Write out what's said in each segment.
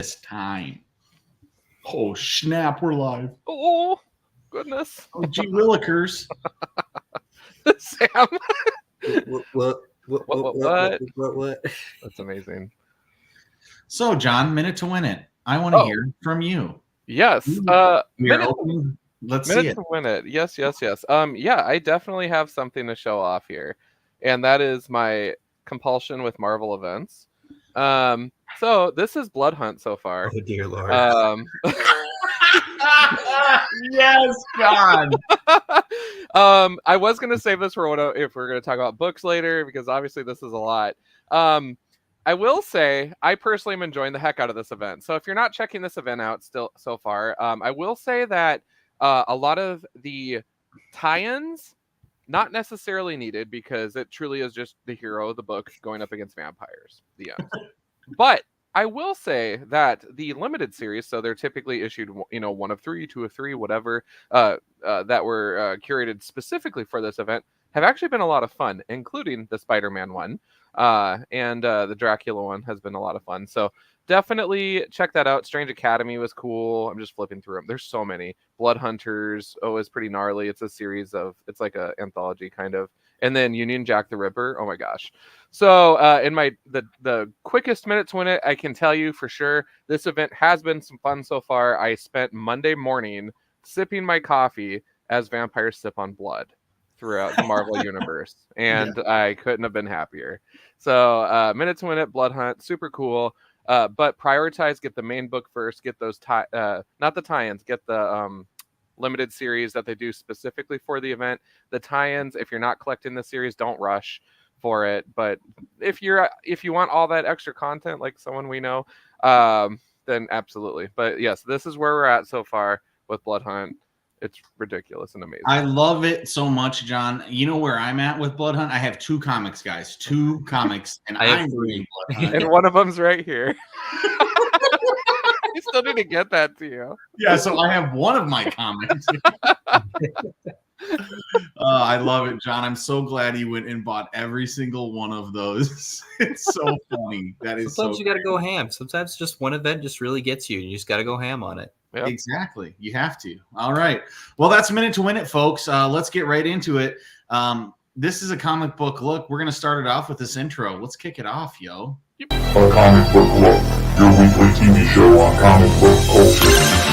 this time. Oh, snap, we're live. Oh, goodness. Oh, gee willikers. Sam. What? That's amazing. So, John, minute to win it. I want to hear from you. Yes. We are Minute opening. Let's see it. to win it. Yes. Yeah, I definitely have something to show off here, and that is my compulsion with Marvel events. So this is Blood Hunt so far. Oh dear Lord. Yes, God. I was gonna save this for if we're gonna talk about books later, because obviously this is a lot. I will say I personally am enjoying the heck out of this event. So if you're not checking this event out still so far, I will say that a lot of the tie-ins not necessarily needed, because it truly is just the hero of the book going up against vampires. The end. But I will say that the limited series, so they're typically issued, 1 of 3, 2 of 3, whatever, that were curated specifically for this event, have actually been a lot of fun, including the Spider-Man one, and the Dracula one has been a lot of fun. So definitely check that out. Strange Academy was cool. I'm just flipping through them. There's so many. Blood Hunters, is pretty gnarly. It's a series of, it's like a anthology kind of. And then Union Jack the Ripper. Oh my gosh. So in the quickest minute to win it, I can tell you for sure this event has been some fun so far. I spent Monday morning sipping my coffee as vampires sip on blood throughout the Marvel universe, and I couldn't have been happier. So minute to win it, Blood Hunt, super cool. But prioritize, get the main book first, get those not the tie-ins, get the limited series that they do specifically for the event. The tie-ins, if you're not collecting the series, don't rush for it. But if you want all that extra content, like someone we know, then absolutely. But yes, this is where we're at so far with Blood Hunt. It's ridiculous and amazing. I love it so much, John. You know where I'm at with Blood Hunt? I have 2 comics, guys. 2 comics, and I'm reading Blood Hunt. And one of them's right here. I still need to get that to you. Yeah, so I have one of my comics. I love it, John. I'm so glad you went and bought every single one of those. It's so funny. That is Sometimes so you got to go ham. Sometimes just one event just really gets you. You just got to go ham on it. Yep. Exactly. You have to. All right. Well, that's a minute to win it, folks. Let's get right into it. This is a comic book look. We're going to start it off with this intro. Let's kick it off, yo. A Comic Book Look, your weekly TV show on comic book culture.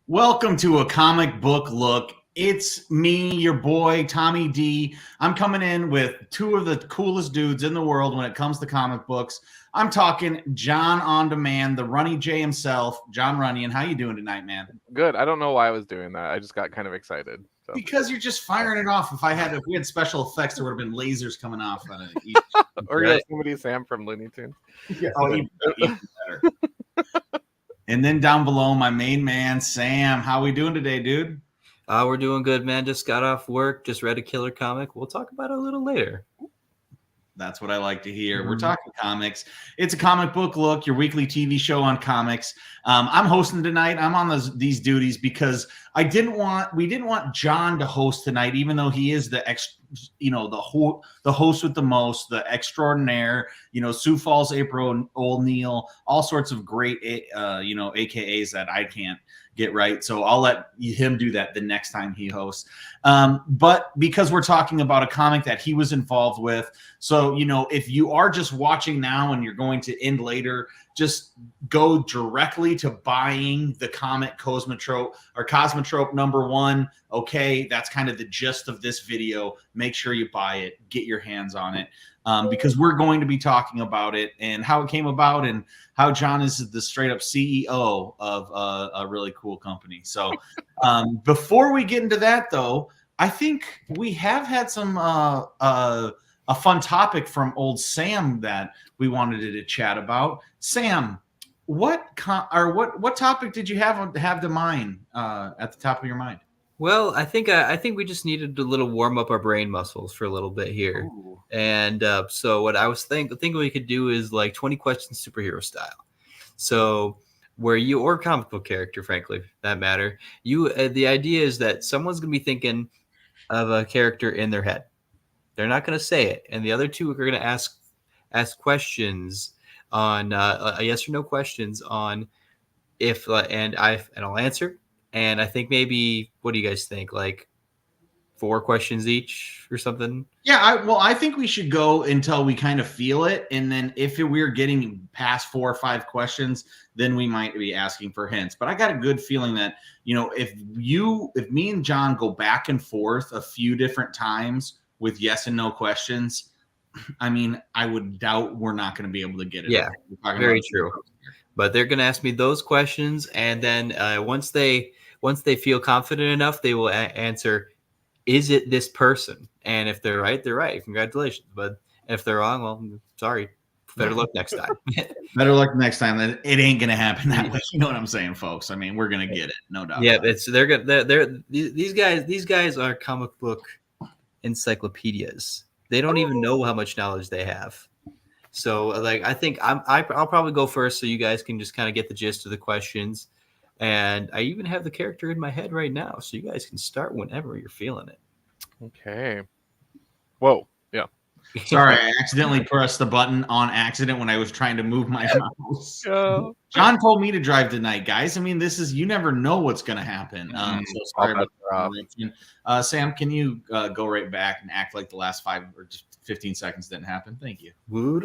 Welcome to a comic book look. It's me, your boy, Tommy D. I'm coming in with 2 of the coolest dudes in the world when it comes to comic books. I'm talking John On Demand, the Runny J himself, John Runyon. How you doing tonight, man? Good. I don't know why I was doing that. I just got kind of excited. So. Because you're just firing it off. If we had special effects, there would have been lasers coming off on it. Or yeah, somebody Sam from Looney Tunes. Yeah. Oh, even better. And then down below, my main man, Sam. How we doing today, dude? We're doing good, man. Just got off work. Just read a killer comic. We'll talk about it a little later. That's what I like to hear. We're talking comics. It's a comic book look, your weekly TV show on comics. I'm hosting tonight. I'm on these duties because we didn't want John to host tonight, even though he is the host with the most, the extraordinaire, Sioux Falls, April O'Neil, all sorts of great, AKAs that I can't get right. So I'll let him do that the next time he hosts. But because we're talking about a comic that he was involved with, so, if you are just watching now and you're going to end later, just go directly to buying the comic Kosmotrope #1. Okay, that's kind of the gist of this video. Make sure you buy it, get your hands on it, because we're going to be talking about it and how it came about and how John is the straight up CEO of a really cool company. So before we get into that, though, I think we have had some a fun topic from old Sam that we wanted to chat about. Sam, what topic did you have to mind at the top of your mind? Well, I think we just needed a little warm up our brain muscles for a little bit here. Ooh. And so what I was thinking we could do is like 20 questions superhero style. So where you or comic book character, frankly, for that matter, you the idea is that someone's gonna be thinking of a character in their head. They're not gonna say it, and the other two are gonna ask questions on yes or no questions on if and I'll answer. And I think maybe, what do you guys think? Like 4 questions each or something? Yeah, I think we should go until we kind of feel it, and then if we're getting past 4 or 5 questions, then we might be asking for hints. But I got a good feeling that, you know, if me and John go back and forth a few different times with yes and no questions, I mean, I would doubt we're not going to be able to get it. Yeah, very true. But they're going to ask me those questions, and then once they feel confident enough, they will answer, is it this person? And if they're right, they're right. Congratulations. But if they're wrong, well, sorry. Better luck next time. Better luck next time. That it ain't gonna happen that way. You know what I'm saying, folks? I mean, we're gonna get it, no doubt. Yeah, these guys are comic book encyclopedias. They don't even know how much knowledge they have. So, like, I think I'll probably go first, so you guys can just kind of get the gist of the questions. And I even have the character in my head right now, so you guys can start whenever you're feeling it. Okay. Whoa. Yeah. Sorry, I accidentally pressed the button on accident when I was trying to move my mouse. John told me to drive tonight, guys. I mean, you never know what's going to happen. So sorry about that. Sam, can you go right back and act like the last 5 or just 15 seconds didn't happen? Thank you. All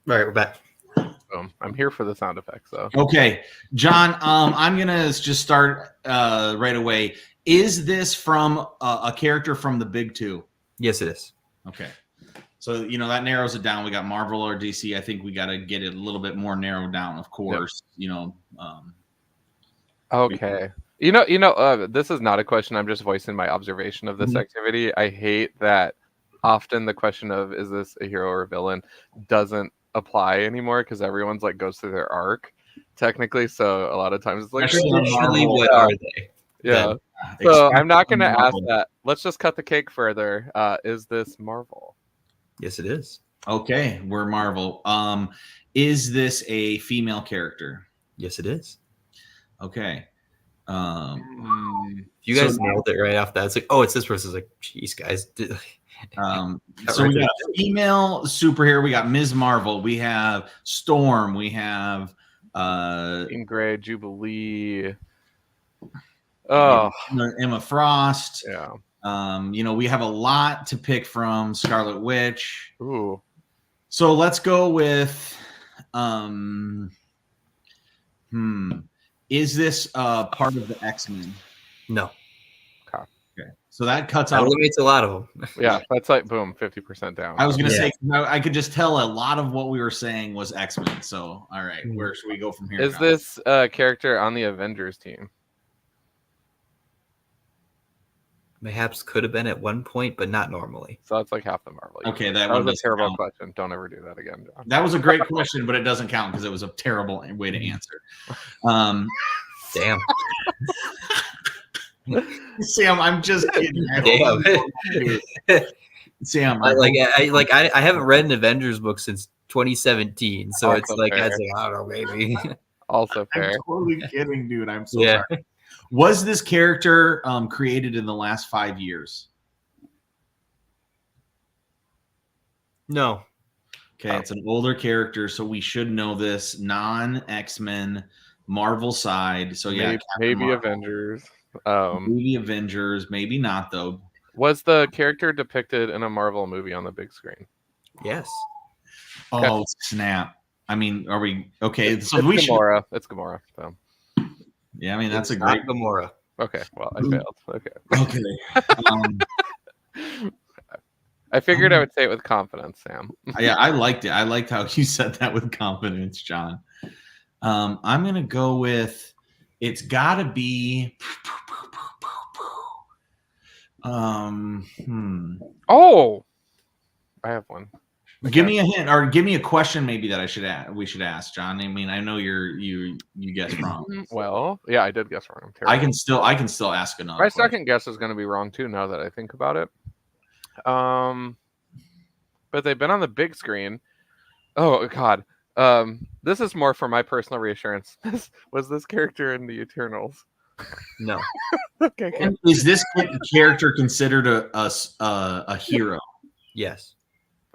right, we're back. I'm here for the sound effects, though. Okay, John, I'm going to just start right away. Is this from a character from the big 2? Yes, it is. Okay. So, you know, that narrows it down. We got Marvel or DC. I think we got to get it a little bit more narrowed down, of course. Yep. You know. Okay. You know, this is not a question. I'm just voicing my observation of this activity. I hate that often the question of is this a hero or a villain doesn't apply anymore because everyone's like goes through their arc technically. So a lot of times it's like, traditionally, what are they? Yeah. So I'm not going to ask that. Let's just cut the cake further. Is this Marvel? Yes, it is. Okay, we're Marvel. Is this a female character? Yes, it is. Okay. You guys nailed it right off that. It's like, oh, it's this person. It's like, geez, guys. So we got a female superhero. We got Ms. Marvel. We have Storm. We have Jean Grey, Jubilee. Emma Frost. Yeah. You know, we have a lot to pick from. Scarlet Witch. Ooh. So let's go with is this part of the X-Men? No. Okay. So that cuts that out. Eliminates a lot of them. Yeah, that's like boom, 50% down. I was gonna say I could just tell a lot of what we were saying was X-Men. So all right, where should we go from here? Is this character on the Avengers team? Mayhaps could have been at one point, but not normally. So that's like half the Marvel. Okay, that was a terrible question. Don't ever do that again, John. That was a great question, but it doesn't count because it was a terrible way to answer. Damn. Sam, I'm just kidding. Damn. Sam, I haven't read an Avengers book since 2017, so it's like fair. I don't know, maybe. Also fair. I'm totally kidding, dude. I'm so sorry. Was this character created in the last 5 years? No. Okay, it's an older character, so we should know this. Non-X-Men, Marvel side. So yeah, maybe Avengers. Maybe Avengers, maybe not though. Was the character depicted in a Marvel movie on the big screen? Yes. Oh snap! I mean, are we okay? So it's we Gamora. It's Gamora. So. Yeah, I mean that's a great Gamora. Okay, well I failed. Okay. I figured I would say it with confidence, Sam. Yeah, I liked it. I liked how you said that with confidence, John. I'm gonna go with it's gotta be Oh, I have one. Give me a hint, or give me a question maybe that we should ask, John. I mean, I know you guessed wrong. Well, yeah, I did guess wrong. I'm terrible. I can still ask another My question. second guess is going to be wrong too. Now that I think about it, but they've been on the big screen. Oh God, this is more for my personal reassurance. Was this character in the Eternals? No. Okay. And is this character considered a hero? Yes.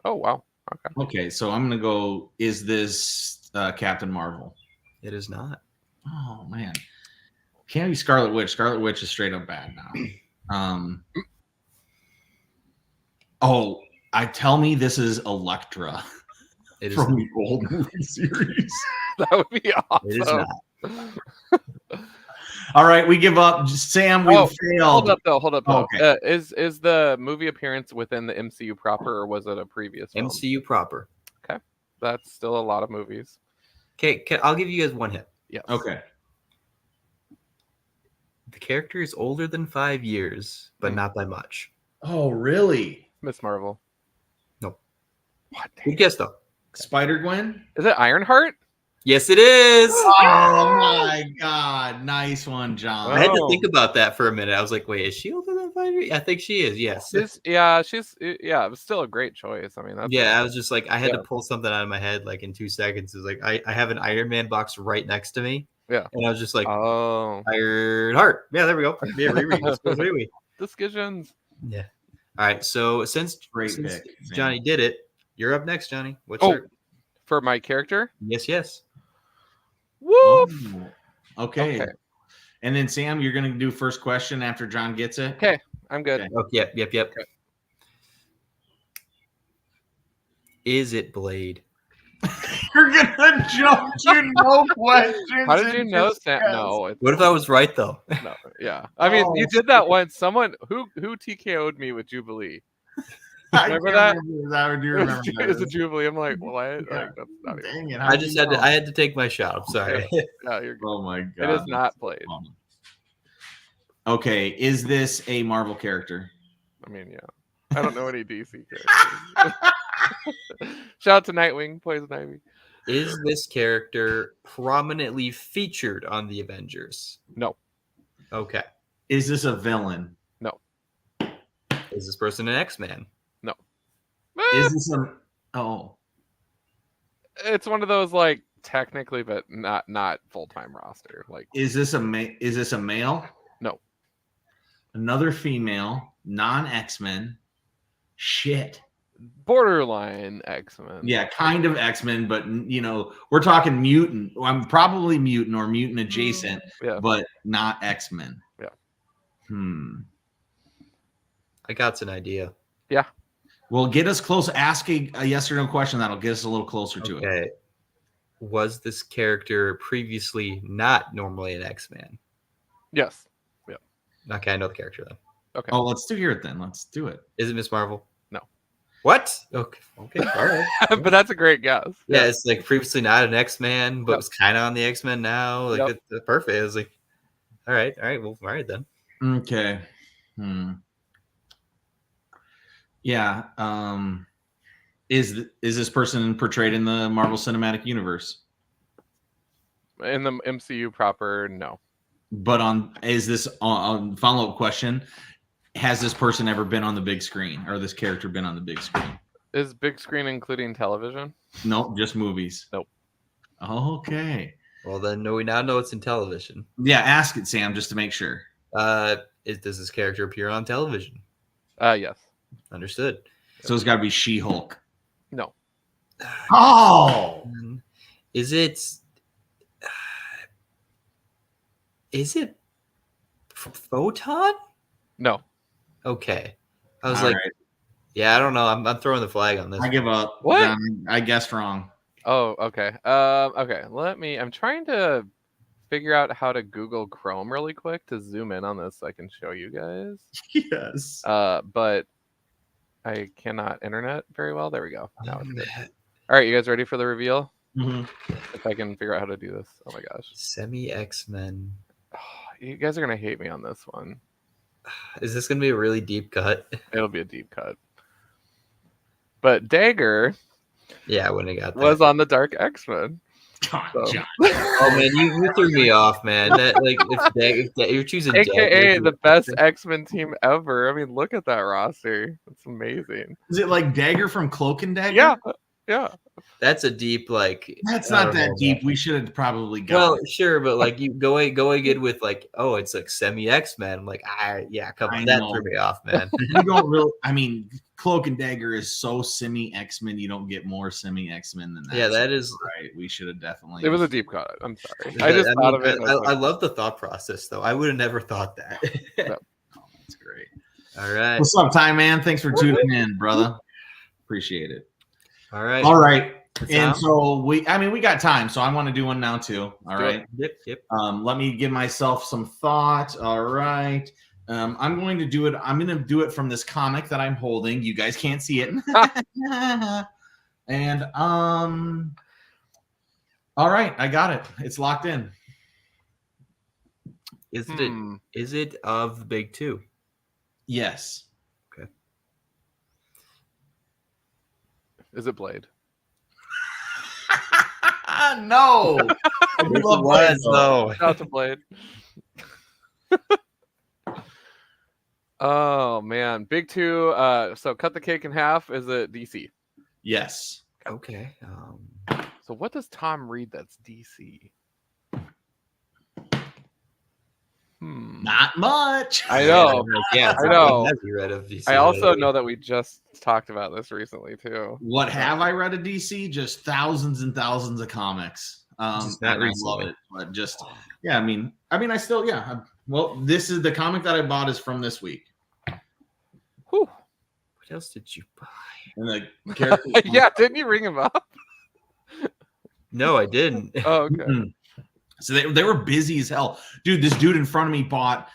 Oh wow. Okay. Okay, so I'm gonna go. Is this Captain Marvel? It is not. Oh man, can't be Scarlet Witch. Scarlet Witch is straight up bad now. Oh, tell me this is Elektra It is from not. the old movie series. That would be awesome. It is not. All right, we give up. Sam, we failed. Hold up though. Okay. Is the movie appearance within the MCU proper, or was it a previous film? MCU proper. Okay, that's still a lot of movies. Okay, I'll give you guys one hint. Yes. Okay. The character is older than 5 years, but not by much. Oh, really? Miss Marvel. Nope. What? Good guess though. Spider Gwen? Is it Ironheart? Yes, it is. Oh my God! Nice one, John. I had to Oh. think about that for a minute. I was like, wait, is she older than 5 years? I think she is. Yes. She's it was still a great choice. I mean, that's Yeah, I was just like, I had Yeah. to pull something out of my head like in 2 seconds. It was like, I have an Iron Man box right next to me. Yeah. And I was just like, Oh, Ironheart. Yeah, there we go. Yeah, Riri. Let's go, Riri. discussions. Yeah. All right. So since Great since pick, Sam. Johnny did it, you're up next, Johnny. What's Oh. your For my character. yes. Woof. Oh, okay. Okay. And then Sam, you're gonna do first question after John gets it. Okay, I'm good. Okay. Oh, yep. Is it Blade? You're gonna jump to no questions. How did you and know, just Sam? guess. No, it's What if I was right though? no. Yeah, I mean, you did that once. Someone who TKO'd me with Jubilee. I Remember can't that? remember that. I do remember that. It's a Jubilee. I'm like, what? Yeah. Like, that's not even. Dang it! I just had to. I had to take my shot. I'm sorry. Yeah, you're good. Oh my God! It is not played. Okay, is this a Marvel character? I mean, yeah. I don't know any DC characters. Shout out to Nightwing, Poison Ivy. Is this character prominently featured on the Avengers? No. Okay. Is this a villain? Is this person an X-Man? Is this a? Oh, It's one of those like technically, but not full time roster. Like, is this a male? No. Another female, non X-Men. Shit. borderline X-Men. Yeah, kind of X-Men, but we're talking mutant. I'm probably mutant or mutant adjacent, Yeah. but not X-Men. Yeah. I got an idea. Well, get us close. Ask a yes or no question that'll get us a little closer to it. Okay. Was this character previously not normally an X-Man? Yes. Okay, I know the character then. Okay. Oh, let's hear it then. Let's do it. Is it Miss Marvel? No. What? Okay. All right. But that's a great guess. Yeah, it's like previously not an X-Man, but Yep. was kind of on the X-Men now. Like Yep. it's perfect. It was like, all right, well, all right then. Okay. Yeah. Is this person portrayed in the Marvel Cinematic Universe? In the MCU proper, no. But is this on follow-up question? Has this person ever been on the big screen, or this character been on the big screen? Is big screen including television? Nope, just movies. Nope. Okay. Well, then we now know it's in television. Yeah, ask it, Sam, just to make sure. Does this character appear on television? Yes. Understood. So it's got to be She-Hulk. No. Oh, Is it Photon? No. Okay. I was all like, right. yeah, I don't know. I'm throwing the flag on this. I give up. What? John, I guessed wrong. Oh, okay. Okay. I'm trying to figure out how to Google Chrome really quick to zoom in on this so I can show you guys. Yes. But I cannot internet very well. There we go. Now it's good. All right, you guys ready for the reveal? Mhm. If I can figure out how to do this. Oh my gosh. Semi X-Men. You guys are gonna hate me on this one. Is this gonna be a really deep cut? It'll be a deep cut. But Dagger Yeah, I wouldn't have got that. was on the Dark X-Men. God, So. John. Oh man, you threw me off, man. That like if you're choosing AKA Dagger, the best X-Men team ever. I mean, look at that roster. It's amazing. Is it like Dagger from Cloak and Dagger? Yeah. Yeah. that's a deep like. That's I not don't that know, deep. man. We should have probably Well, got it. sure, but like you going in with like, oh, it's like semi X-Men. I'm like, yeah, come on, I that know. threw me off, man. You don't really. I mean, Cloak and Dagger is so semi X-Men. You don't get more semi X-Men than that. Yeah, that is. right. We should have definitely. It was a deep cut. I'm sorry. I just thought of it. I love the thought process, though. I would have never thought that. No. That's great. All right, What's up, Time Man? Thanks for tuning in, brother. Appreciate it. all right, All right. It's And on. so we got time, so I want to do one now too. All right. Yep. Let me give myself some thought. All right. I'm going to do it. I'm going to do it from this comic that I'm holding. You guys can't see it. And all right, I got it. It's locked in. Is it of the big two? Yes. Is it Blade? No. I do love Blade, though. Shout out to Blade. Oh man, big two. So cut the cake in half. Is it DC? Yes. Okay. So what does Tom read that's DC? Not much. I know. Yeah, I know. Have you read of DC? I also know that we just talked about this recently too. What have I read of DC? Just thousands and thousands of comics. Just not and I recently. love it, but just yeah. I mean, I still well, this is the comic that I bought is from this week. Whew. What else did you buy? And the character, Yeah, didn't you ring him up? No, I didn't. Oh, okay. So they were busy as hell, dude. This dude in front of me bought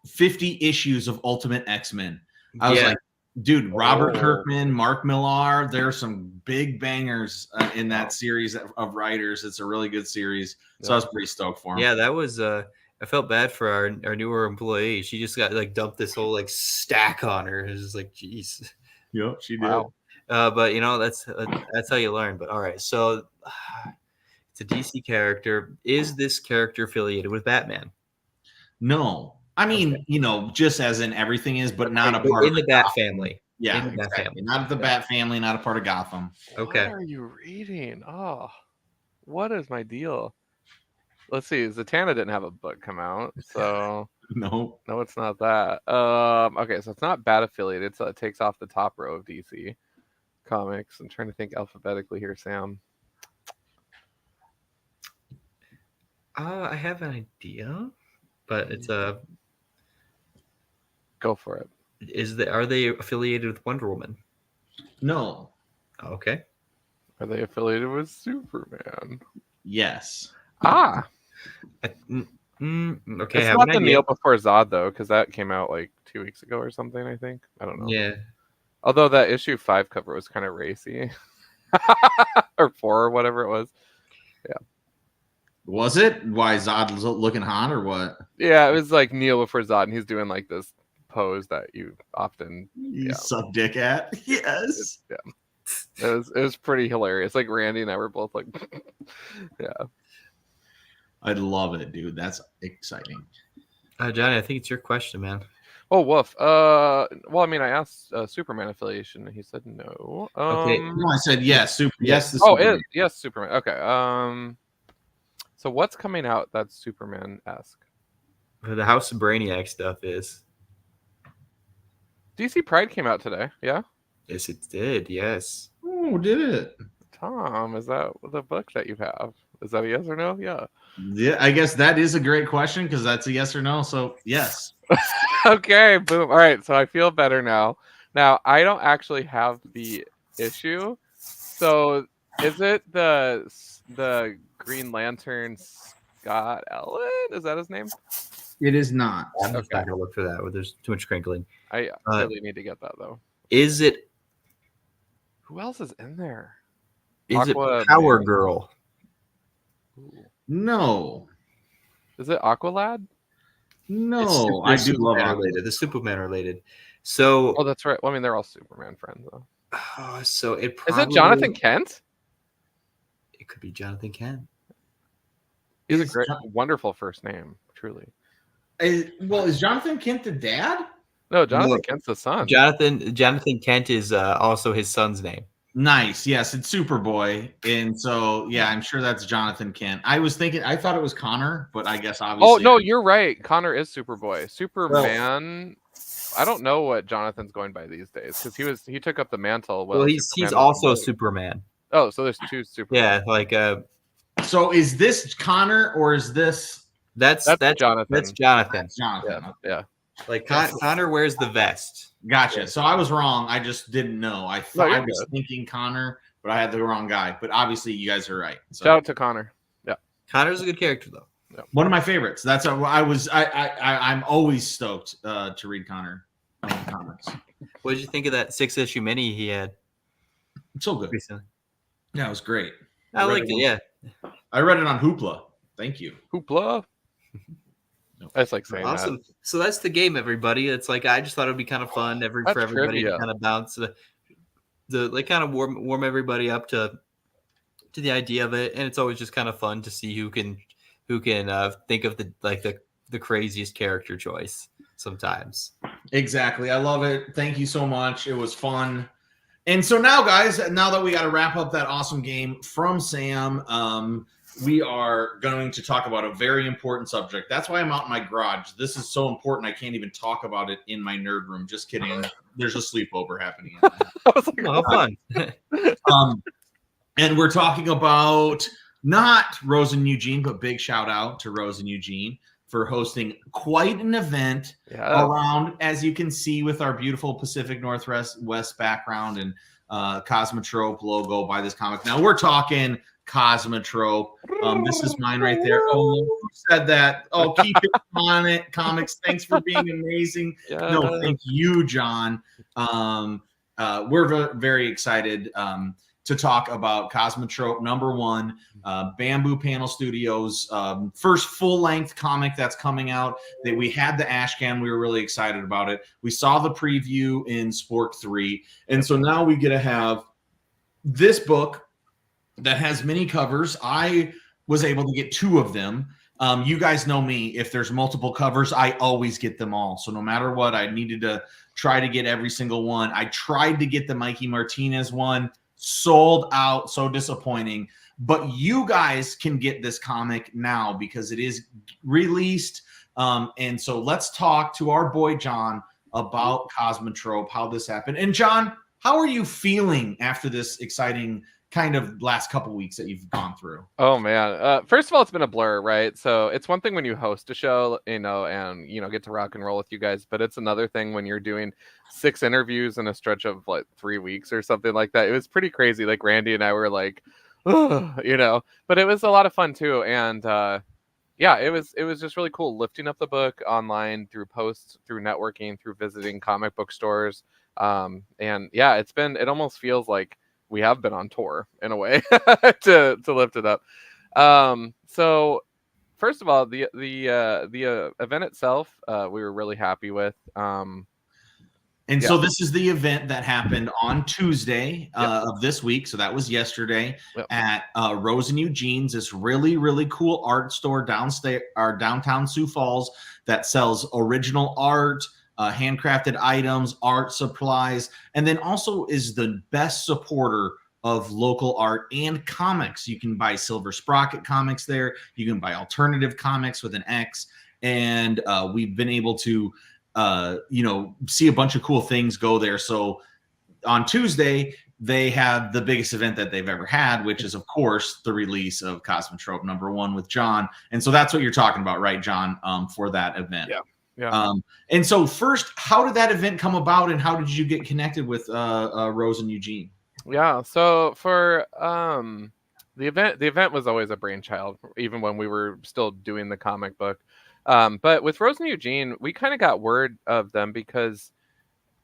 50 issues of Ultimate X-Men. I was like, dude, Robert Kirkman, Mark Millar. There are some big bangers in that series of writers. It's a really good series. So I was pretty stoked for him. Yeah, that was. I felt bad for our newer employee. She just got like dumped this whole like stack on her. It was just like, jeez. Yep, she did. Wow. But you know that's how you learn. But all right, so it's a DC character. Is this character affiliated with Batman? No, I mean, just as in everything is, but not a part in the Bat family. Yeah, in the Bat family. Not the Bat family, not a part of Gotham. Okay. What are you reading? Oh, what is my deal? Let's see. Zatanna didn't have a book come out, so No, it's not that. Okay, so it's not Bat affiliated, so it takes off the top row of DC comics. I'm trying to think alphabetically here, Sam. I have an idea, but it's a. Go for it. Are they affiliated with Wonder Woman? no, Okay. Are they affiliated with Superman? yes. Ah, Okay. it's I have not an the idea. Neil before Zod though, because that came out like 2 weeks ago or something. I think. I don't know. Yeah. Although that issue 5 cover was kind of racy, or 4 or whatever it was. Was it? Why Zod looking hot or what? Yeah, it was like Neil before Zod, and he's doing like this pose that you often You suck dick at? Yes. It was pretty hilarious. Like Randy and I were both like, yeah. I love it, dude. That's exciting. Johnny, I think it's your question, man. Oh, woof. Well, I mean, I asked Superman affiliation, and he said no. Okay. No, I said yes. Yes. Yes, Superman. Okay. So what's coming out that's Superman-esque? The House of Brainiac stuff is. DC Pride came out today. Yeah. Yes, it did. Yes. Oh, did it? Tom, is that the book that you have? Is that a yes or no? Yeah. Yeah, I guess that is a great question because that's a yes or no. So yes. Okay, boom. All right, so I feel better now. Now I don't actually have the issue. So is it the Green Lantern Scott Ellen? Is that his name? It is not. I'm just not gonna look for that. There's too much crinkling. I really need to get that though. Is it? Who else is in there? Is Aqua it Power Man. Girl? Ooh. No. Is it Aqualad? No. I do love Superman Aqua. related. The Superman related. So Oh, that's right. Well, I mean, they're all Superman friends though. So it Is probably it Jonathan Kent? It could be Jonathan Kent. He's a Is great, wonderful first name, truly. is Jonathan Kent the dad? No, Jonathan No. Kent's the son. Jonathan Kent is also his son's name. Nice. Yes, it's Superboy. And so, yeah, I'm sure that's Jonathan Kent. I thought it was Connor, but I guess obviously. Oh, no, you're right. Connor is Superboy. Superman. I don't know what Jonathan's going by these days because he took up the mantle. Well, he's Superman also was- Superman. Oh, so there's two Superman. Yeah, like So is this Connor or is this that's Jonathan. That's Jonathan. Jonathan? Yeah. Like Connor wears the vest. Gotcha. So I was wrong. I just didn't know. I thought you're I was good. thinking Connor, but I had the wrong guy. But obviously, you guys are right. So. Shout out to Connor. Yeah. Connor's a good character though. One of my favorites. That's I'm always stoked to read Connor comics. What did you think of that 6-issue mini he had It's so good. recently? Yeah, it was great. I liked it. Yeah. I read it on Hoopla. Thank you. Hoopla. I just like saying Awesome. that. So that's the game, everybody. It's like I just thought it'd be kind of fun for everybody trivia. to kind of bounce the like kind of warm everybody up to the idea of it, and it's always just kind of fun to see who can think of the craziest character choice sometimes. Exactly. I love it. Thank you so much. It was fun. And so now, guys, now that we got to wrap up that awesome game from Sam, we are going to talk about a very important subject. That's why I'm out in my garage. This is so important. I can't even talk about it in my nerd room. Just kidding. There's a sleepover happening. I was like, Oh, fun. And we're talking about not Rose and Eugene, but big shout out to Rose and Eugene for hosting quite an event around, as you can see with our beautiful Pacific Northwest background and Kosmotrope logo by this comic. Now we're talking Kosmotrope. This is mine right there. Oh, who said that? Oh, keep it on it, comics. Thanks for being amazing. No, thank you, John. We're very excited to talk about Kosmotrope #1, Bamboo Panel Studios, first full-length comic that's coming out. That we had the Ashcan, we were really excited about it. We saw the preview in Spork 3, and so now we get to have this book that has many covers. I was able to get 2 of them. You guys know me. If there's multiple covers, I always get them all. So no matter what, I needed to try to get every single one. I tried to get the Mikey Martinez one. Sold out. So disappointing. But you guys can get this comic now because it is released. And so let's talk to our boy John about Kosmotrope, how this happened. And John, how are you feeling after this exciting kind of last couple weeks that you've gone through? Oh man. First of all, it's been a blur, right? So it's one thing when you host a show, and get to rock and roll with you guys, but it's another thing when you're doing 6 interviews in a stretch of like 3 weeks or something like that. It was pretty crazy. Like Randy and I were like, but it was a lot of fun too. And it was just really cool lifting up the book online through posts, through networking, through visiting comic book stores. It almost feels like we have been on tour in a way to lift it up. So first of all, the event itself, we were really happy with. So this is the event that happened on Tuesday of this week. So that was yesterday at Rose and Eugene's, this really, really cool art store downtown Sioux Falls that sells original art, handcrafted items, art supplies, and then also is the best supporter of local art and comics. You can buy Silver Sprocket comics there. You can buy alternative comics with an X. And we've been able to, see a bunch of cool things go there. So on Tuesday, they have the biggest event that they've ever had, which is, of course, the release of Kosmotrope #1 with John. And so that's what you're talking about, right, John, for that event? Yeah. And so first, how did that event come about, and how did you get connected with Rose and Eugene? Yeah, so for the event was always a brainchild, even when we were still doing the comic book. But with Rose and Eugene, we kind of got word of them because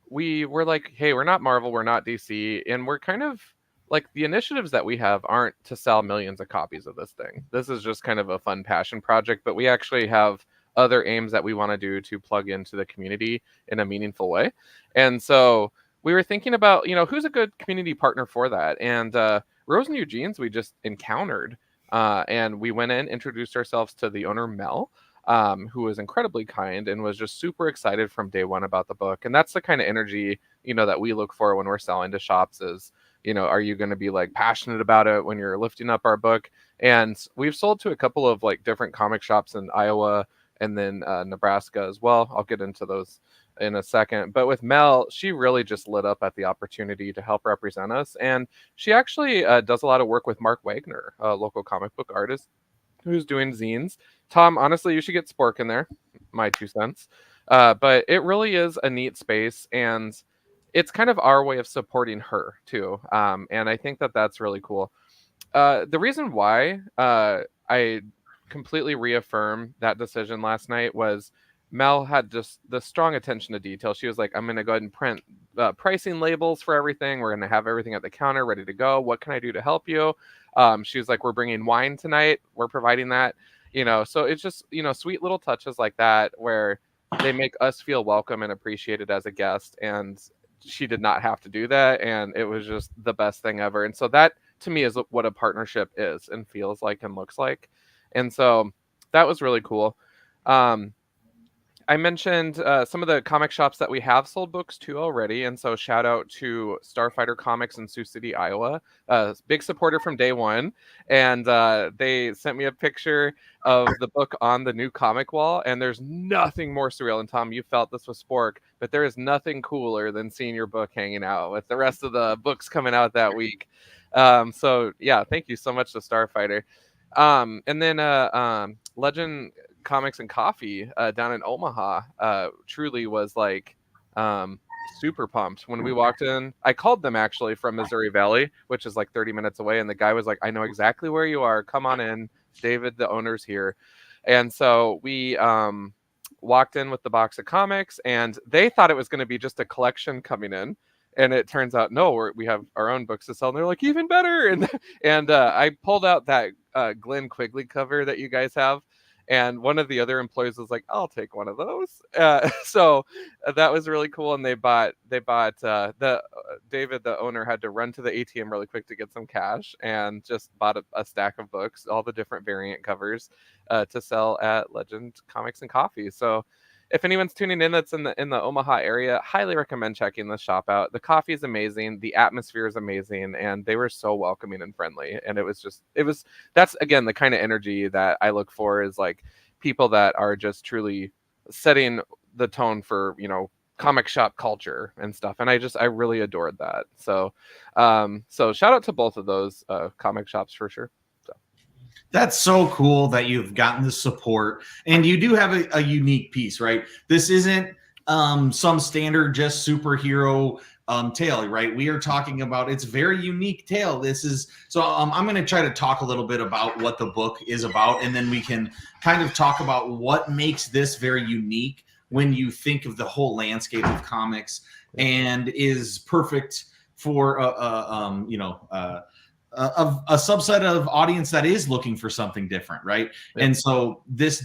we were like, hey, we're not Marvel, we're not DC, and we're kind of like, the initiatives that we have aren't to sell millions of copies of this thing. This is just kind of a fun passion project, but we actually have other aims that we want to do to plug into the community in a meaningful way. And so we were thinking about, who's a good community partner for that. And Rose and Eugene's we just encountered. And we went in, introduced ourselves to the owner, Mel, who was incredibly kind and was just super excited from day one about the book. And that's the kind of energy, that we look for when we're selling to shops is, are you going to be like passionate about it when you're lifting up our book? And we've sold to a couple of like different comic shops in Iowa and then Nebraska as well. I'll get into those in a second. But with Mel, she really just lit up at the opportunity to help represent us. And she actually does a lot of work with Mark Wagner, a local comic book artist who's doing zines. Tom, honestly, you should get Spork in there. My 2 cents. But it really is a neat space. And it's kind of our way of supporting her too. And I think that that's really cool. The reason why I completely reaffirm that decision last night was Mel had just the strong attention to detail. She was like, I'm going to go ahead and print pricing labels for everything. We're going to have everything at the counter ready to go. What can I do to help you? She was like, we're bringing wine tonight. We're providing that, so it's just, sweet little touches like that where they make us feel welcome and appreciated as a guest. And she did not have to do that. And it was just the best thing ever. And so that to me is what a partnership is and feels like and looks like. And so that was really cool. I mentioned some of the comic shops that we have sold books to already. And so shout out to Starfighter Comics in Sioux City, Iowa. Big supporter from day one. And they sent me a picture of the book on the new comic wall. And there's nothing more surreal. And Tom, you felt this with Spork, but there is nothing cooler than seeing your book hanging out with the rest of the books coming out that week. So yeah, thank you so much to Starfighter. And then Legend Comics and Coffee down in Omaha truly was like super pumped when we walked in. I called them actually from Missouri Valley, which is like 30 minutes away, and the guy was like, I know exactly where you are, come on in, David, the owner's here. And so we walked in with the box of comics, and they thought it was going to be just a collection coming in, and it turns out no, we have our own books to sell. And they're like, even better. And I pulled out that Glenn Quigley cover that you guys have. And one of the other employees was like, I'll take one of those. So that was really cool. And they bought David, the owner, had to run to the ATM really quick to get some cash and just bought a stack of books, all the different variant covers to sell at Legend Comics and Coffee. So if anyone's tuning in that's in the Omaha area, highly recommend checking the shop out. The coffee is amazing, the atmosphere is amazing, and they were so welcoming and friendly. And that's again the kind of energy that I look for, is like people that are just truly setting the tone for, comic shop culture and stuff. And I really adored that. So shout out to both of those comic shops for sure. That's so cool that you've gotten the support, and you do have a unique piece, right? This isn't some standard just superhero tale, right? We are talking about, it's very unique tale. This is so I'm going to try to talk a little bit about what the book is about, and then we can kind of talk about what makes this very unique when you think of the whole landscape of comics, and is perfect for a subset of audience that is looking for something different, right? Yeah. And so this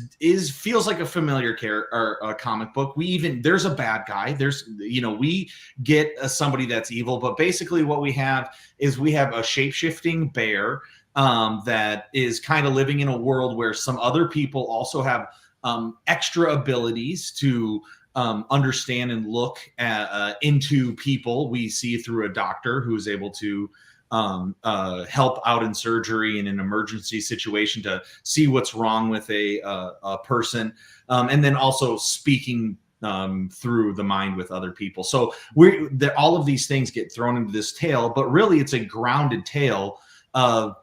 feels like a familiar or a comic book. There's a bad guy. We get somebody that's evil, but basically what we have is a shape-shifting bear that is kind of living in a world where some other people also have extra abilities to understand and look into people. We see through a doctor who's able to help out in surgery in an emergency situation to see what's wrong with a person, and then also speaking through the mind with other people. So all of these things get thrown into this tale, but really it's a grounded tale of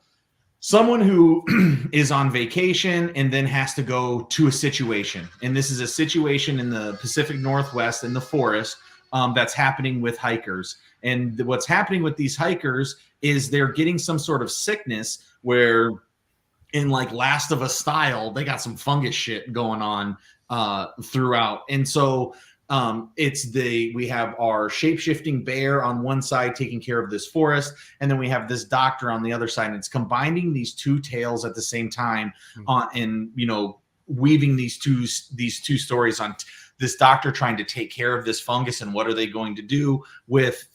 someone who is on vacation and then has to go to a situation. And this is a situation in the Pacific Northwest in the forest that's happening with hikers. And what's happening with these hikers is they're getting some sort of sickness where, in like Last of Us style, they got some fungus shit going on throughout. And so we have our shape-shifting bear on one side taking care of this forest, and then we have this doctor on the other side, and it's combining these two tales at the same time and weaving these two stories on this doctor trying to take care of this fungus, and what are they going to do with,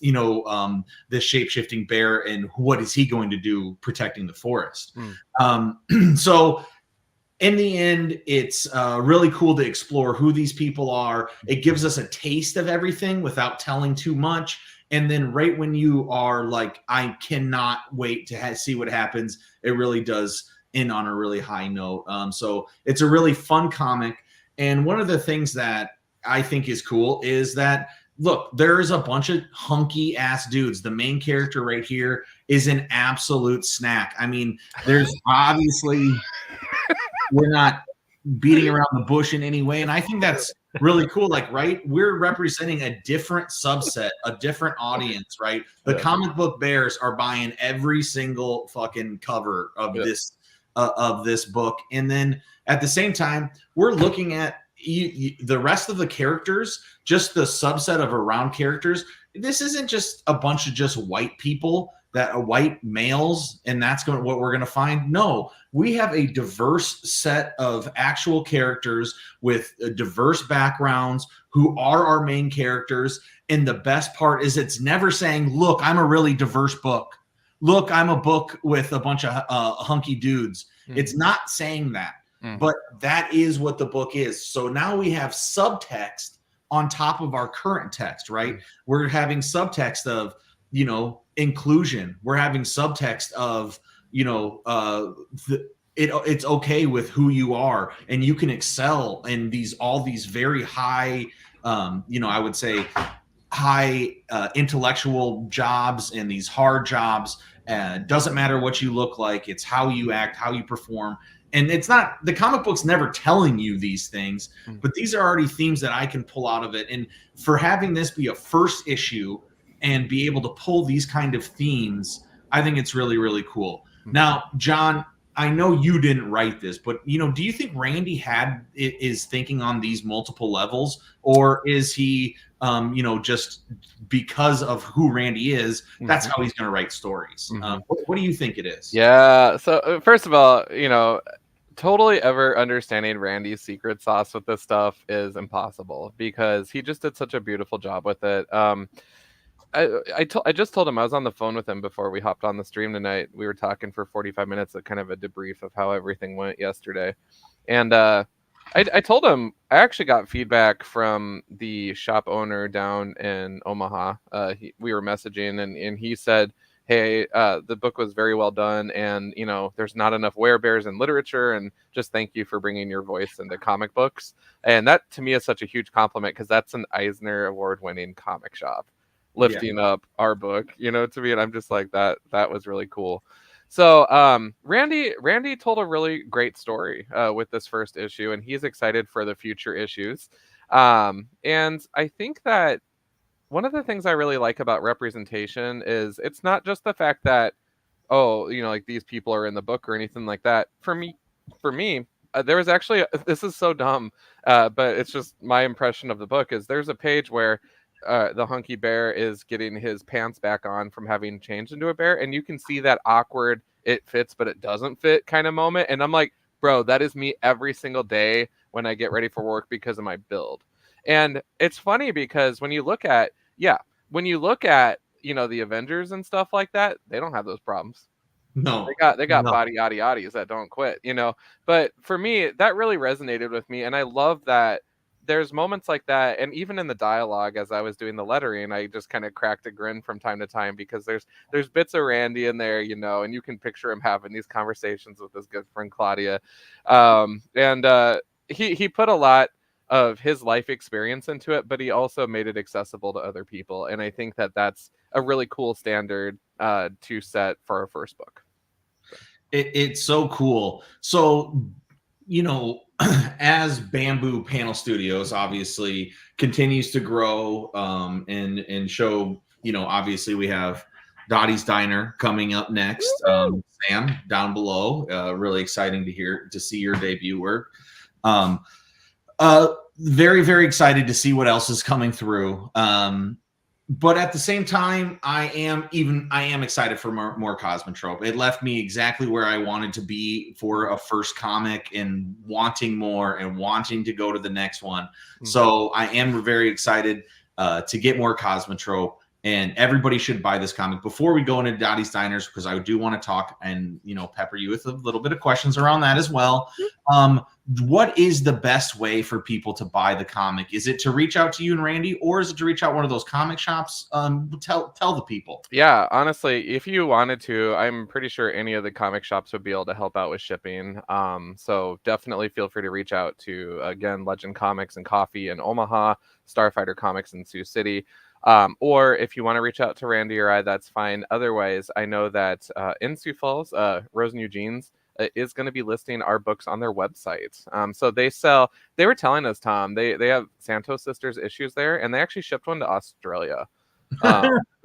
this shape-shifting bear, and what is he going to do protecting the forest? So in the end, it's really cool to explore who these people are. It gives us a taste of everything without telling too much. And then right when you are like, I cannot wait to see what happens, it really does end on a really high note. So it's a really fun comic. And one of the things that I think is cool is that, look, there is a bunch of hunky ass dudes. The main character right here is an absolute snack. I mean, there's obviously, we're not beating around the bush in any way. And I think that's really cool. Like, right, we're representing a different subset, a different audience, right? The comic book bears are buying every single fucking cover of this book. And then at the same time, we're looking at the rest of the characters, just the subset of around characters. This isn't just a bunch of just white people that are white males, and that's what we're going to find. No, we have a diverse set of actual characters with diverse backgrounds who are our main characters. And the best part is it's never saying, look, I'm a really diverse book. Look, I'm a book with a bunch of hunky dudes. It's not saying that, but that is what the book is. So now we have subtext on top of our current text, right? We're having subtext of, inclusion. We're having subtext of, it's okay with who you are, and you can excel in all these very high, I would say high intellectual jobs and these hard jobs. Doesn't matter what you look like. It's how you act, how you perform. And it's not, the comic book's never telling you these things, but these are already themes that I can pull out of it. And for having this be a first issue and be able to pull these kind of themes, I think it's really, really cool. Now, John, I know you didn't write this, but, do you think Randy is thinking on these multiple levels, or is he, just because of who Randy is, that's how he's going to write stories? What do you think it is? Yeah. So first of all, totally ever understanding Randy's secret sauce with this stuff is impossible, because he just did such a beautiful job with it. I just told him, I was on the phone with him before we hopped on the stream tonight. We were talking for 45 minutes, kind of a debrief of how everything went yesterday. And I told him I actually got feedback from the shop owner down in Omaha. We were messaging, and he said, hey, the book was very well done, and there's not enough werebears in literature, and just thank you for bringing your voice into comic books. And that to me is such a huge compliment, because that's an Eisner Award-winning comic shop lifting up our book, to me. And I'm just like, that was really cool. So Randy told a really great story with this first issue, and he's excited for the future issues. And I think that one of the things I really like about representation is it's not just the fact that, like these people are in the book or anything like that. For me, there was actually, this is so dumb, but it's just my impression of the book, is there's a page where the hunky bear is getting his pants back on from having changed into a bear, and you can see that awkward it fits but it doesn't fit kind of moment. And I'm like, bro, that is me every single day when I get ready for work because of my build. And it's funny because when you look at the Avengers and stuff like that, they don't have those problems. No, they got body yaddies that don't quit, But for me, that really resonated with me, and I love that there's moments like that. And even in the dialogue, as I was doing the lettering, I just kind of cracked a grin from time to time, because there's bits of Randy in there, and you can picture him having these conversations with his good friend Claudia. He put a lot of his life experience into it, but he also made it accessible to other people. And I think that that's a really cool standard to set for our first book. It's so cool. So, as Bamboo Panel Studios obviously continues to grow and show, obviously we have Dottie's Diner coming up next. Sam, down below, really exciting to see your debut work. Very, very excited to see what else is coming through. but at the same time, I am excited for more Kosmotrope. It left me exactly where I wanted to be for a first comic, and wanting more and wanting to go to the next one. So I am very excited to get more Kosmotrope, and everybody should buy this comic. Before we go into Dottie's Diners, because I do want to talk and pepper you with a little bit of questions around that as well. What is the best way for people to buy the comic? Is it to reach out to you and Randy, or is it to reach out one of those comic shops? Tell the people. Yeah, honestly, if you wanted to, I'm pretty sure any of the comic shops would be able to help out with shipping. So definitely feel free to reach out to, again, Legend Comics and Coffee in Omaha, Starfighter Comics in Sioux City. Or if you want to reach out to Randy or I, that's fine. Otherwise, I know that in Sioux Falls, Rose and Eugene's is going to be listing our books on their website. So they were telling us, Tom, they have Santos Sisters issues there, and they actually shipped one to Australia,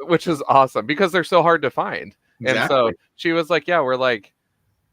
which is awesome because they're so hard to find. Exactly. And so she was like, yeah, we're like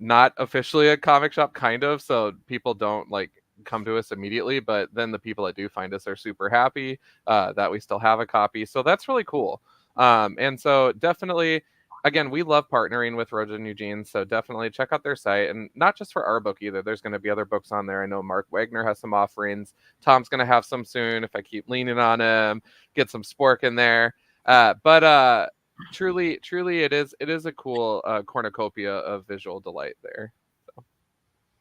not officially a comic shop, kind of, so people don't like come to us immediately, but then the people that do find us are super happy that we still have a copy. So that's really cool. And so definitely, again, we love partnering with Roja and Eugene, so definitely check out their site. And not just for our book either. There's going to be other books on there. I know Mark Wagner has some offerings. Tom's going to have some soon if I keep leaning on him. Get some Spork in there. But truly, it is a cool cornucopia of visual delight there. So.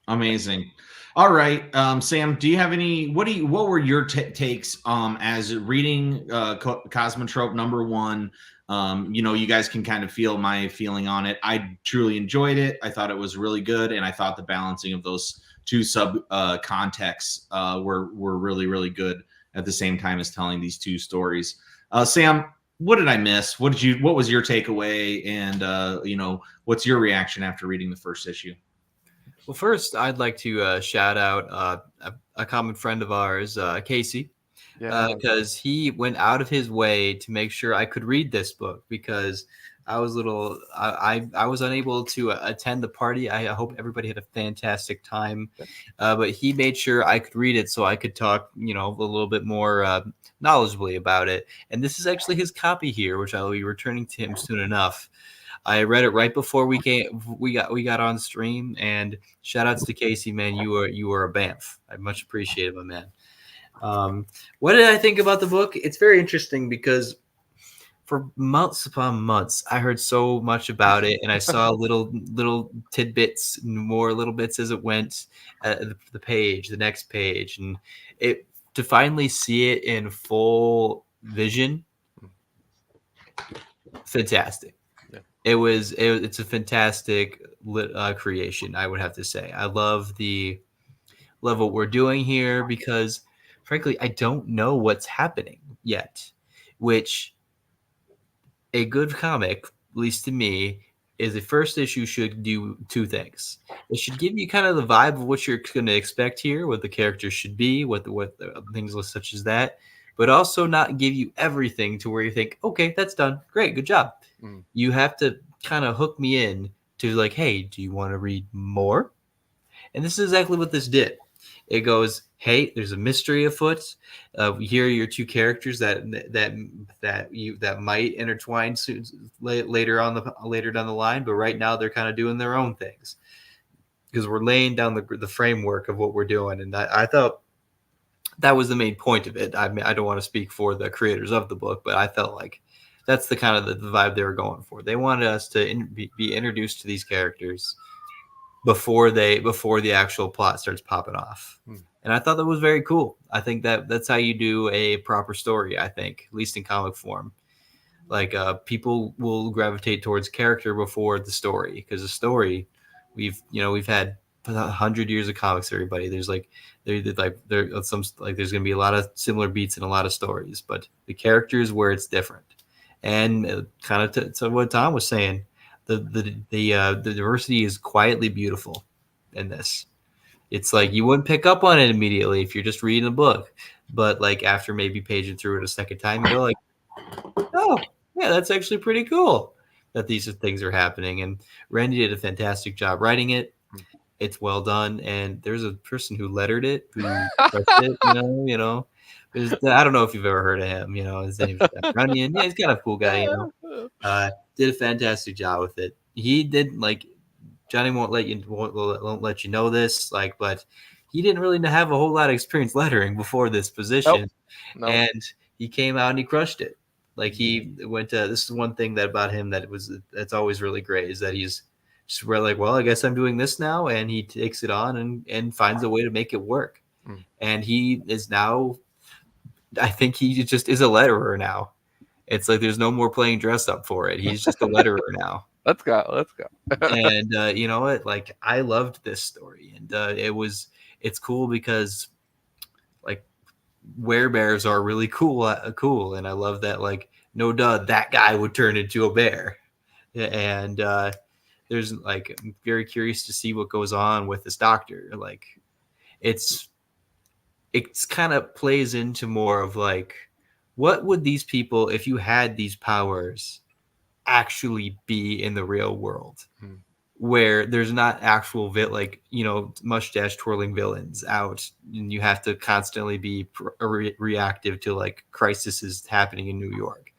Amazing. All right, Sam, do you have any? What were your takes as reading Kosmotrope #1? You guys can kind of feel my feeling on it. I truly enjoyed it. I thought it was really good, and I thought the balancing of those two sub contexts were really, really good at the same time as telling these two stories. Sam, what did I miss? What was your takeaway? And what's your reaction after reading the first issue? Well, first, I'd like to shout out a common friend of ours, Casey, because he went out of his way to make sure I could read this book, because I was I was unable to attend the party. I hope everybody had a fantastic time, but he made sure I could read it so I could talk, a little bit more knowledgeably about it. And this is actually his copy here, which I will be returning to him soon enough. I read it right before we got on stream, and shout outs to Casey, man. You are a Banff. I much appreciate it, my man. What did I think about the book? It's very interesting because for months upon months, I heard so much about it, and I saw little tidbits, more little bits as it went, the page, the next page, and to finally see it in full vision, fantastic. It's a fantastic creation, I would have to say. I love what we're doing here because, frankly, I don't know what's happening yet, which a good comic, at least to me, is the first issue should do two things. It should give you kind of the vibe of what you're going to expect here, what the characters should be, what the things such as that, but also not give you everything to where you think, okay, that's done. Great, good job. You have to kind of hook me in to like, hey, do you want to read more? And this is exactly what this did. It goes, hey, there's a mystery afoot. Here are your two characters that might intertwine later down the line, but right now they're kind of doing their own things because we're laying down the framework of what we're doing. And I thought that was the main point of it. I mean, I don't want to speak for the creators of the book, but I felt like that's the kind of the vibe they were going for. They wanted us to be introduced to these characters before the actual plot starts popping off. And I thought that was very cool. I think that's how you do a proper story, I think, at least in comic form. Like people will gravitate towards character before the story, because the story, we've had 100 years of comics, everybody. There's there's going to be a lot of similar beats in a lot of stories, but the characters where it's different. And kind of to what Tom was saying, the diversity is quietly beautiful in this. It's like you wouldn't pick up on it immediately if you're just reading a book, but like after maybe paging through it a second time, you go like, oh yeah, that's actually pretty cool that these things are happening. And Randy did a fantastic job writing it. It's well done, and there's a person who lettered it, who touched it, I don't know if you've ever heard of him. His name's Runny, and yeah, he's kind of a cool guy. Did a fantastic job with it. He did Johnny won't let you know this, but he didn't really have a whole lot of experience lettering before this position, Nope. and he came out and he crushed it. He went to. This is one thing about him that's always really great is that he's just really well, I guess I'm doing this now, and he takes it on and finds a way to make it work. And he is now, I think he just is a letterer now. It's there's no more playing dress up for it. He's just a letterer now. Let's go. And you know what? I loved this story, and it's cool because werebears are really cool, and I love that. No duh, that guy would turn into a bear, and there's I'm very curious to see what goes on with this doctor. It's kind of plays into more of what would these people, if you had these powers, actually be in the real world, where there's not actual mustache twirling villains out, and you have to constantly be reactive to crises happening in New York.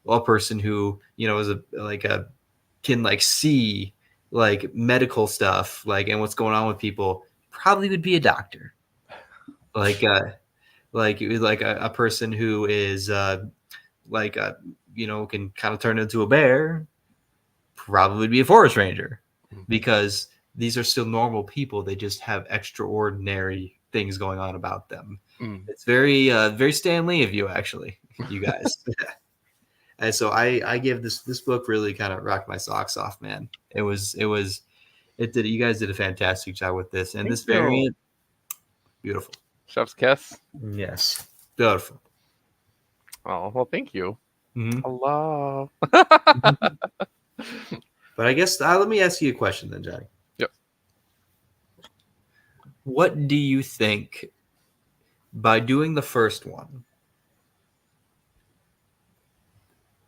Well, a person who is can see medical stuff and what's going on with people probably would be a doctor. A person who is can kind of turn into a bear probably would be a forest ranger, because these are still normal people. They just have extraordinary things going on about them. It's very very Stan Lee of you, actually, you guys. And so I give this book really kind of rocked my socks off, man. It did. You guys did a fantastic job with this, and this variant, beautiful. Chef's kiss. Yes, beautiful. Oh well, thank you. Hello. But I guess let me ask you a question then, Johnny. Yep. What do you think, by doing the first one,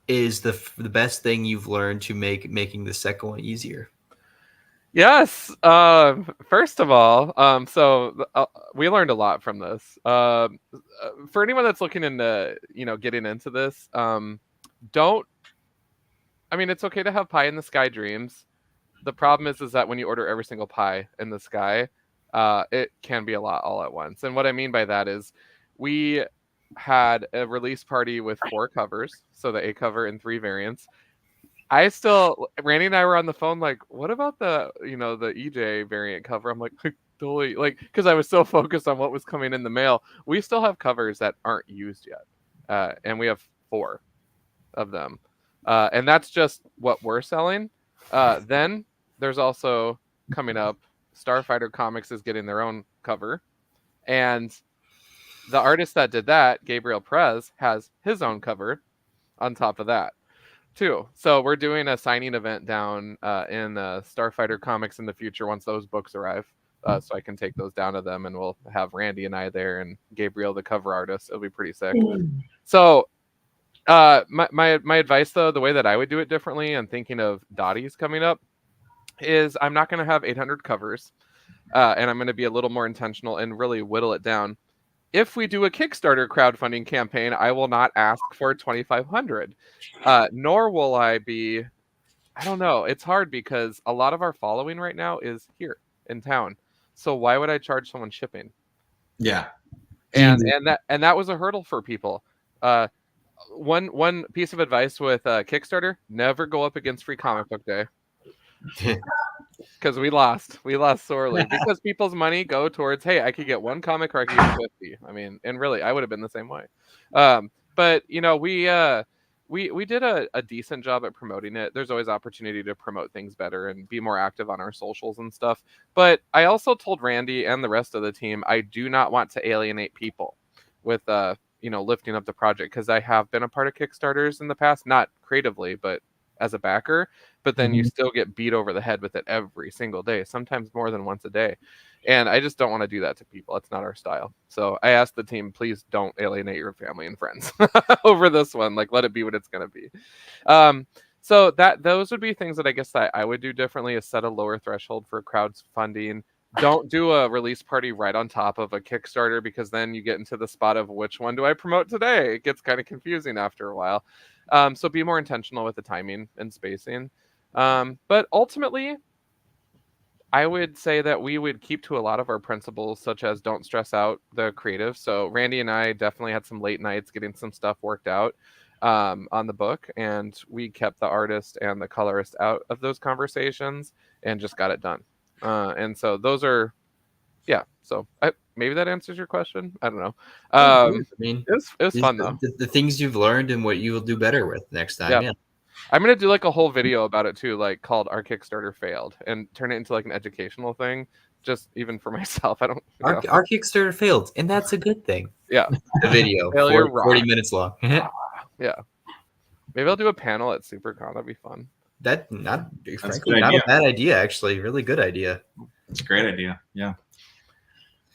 is the best thing you've learned to making the second one easier? Yes. First of all, we learned a lot from this. For anyone that's looking into, getting into this, it's okay to have pie in the sky dreams. The problem is that when you order every single pie in the sky, it can be a lot all at once. And what I mean by that is we had a release party with 4 covers, so the A cover in 3 variants. Randy and I were on the phone what about the EJ variant cover? I'm totally, because I was so focused on what was coming in the mail. We still have covers that aren't used yet, and we have 4 of them, and that's just what we're selling. Then there's also coming up, Starfighter Comics is getting their own cover, and the artist that did that, Gabriel Perez, has his own cover on top of that too. So we're doing a signing event down in Starfighter Comics in the future once those books arrive, so I can take those down to them, and we'll have Randy and I there, and Gabriel, the cover artist. It'll be pretty sick. So my advice, though, the way that I would do it differently, and thinking of Dottie's coming up, is I'm not going to have 800 covers, and I'm going to be a little more intentional and really whittle it down. If we do a Kickstarter crowdfunding campaign, I will not ask for 2,500, nor will I be, I don't know. It's hard because a lot of our following right now is here in town. So why would I charge someone shipping? Yeah. And that was a hurdle for people. One piece of advice with Kickstarter: never go up against Free Comic Book Day. Because we lost sorely, because people's money go towards, hey, I could get 1 comic or I could get 50. And really, I would have been the same way. But we did a decent job at promoting it. There's always opportunity to promote things better and be more active on our socials and stuff. But I also told Randy and the rest of the team, I do not want to alienate people with lifting up the project, because I have been a part of Kickstarters in the past, not creatively, but as a backer. But then you still get beat over the head with it every single day, sometimes more than once a day. And I just don't want to do that to people. It's not our style. So I asked the team, please don't alienate your family and friends over this one. Let it be what it's going to be. So those would be things that I guess that I would do differently, is set a lower threshold for crowdfunding, don't do a release party right on top of a Kickstarter, because then you get into the spot of which one do I promote today? It gets kind of confusing after a while. So be more intentional with the timing and spacing. But ultimately, I would say that we would keep to a lot of our principles, such as don't stress out the creative. So Randy and I definitely had some late nights getting some stuff worked out on the book, and we kept the artist and the colorist out of those conversations and just got it done. And so those are, yeah. So maybe that answers your question. I don't know. I mean, it was fun though. The things you've learned and what you will do better with next time. Yeah. I'm gonna do like a whole video about it too, like called "Our Kickstarter Failed," and turn it into like an educational thing, just even for myself. I don't. Our Kickstarter failed, and that's a good thing. Yeah. The video, 40 minutes long. Yeah. Maybe I'll do a panel at SuperCon. That'd be fun. That's frankly not a bad idea, actually. Really good idea. It's a great idea. Yeah.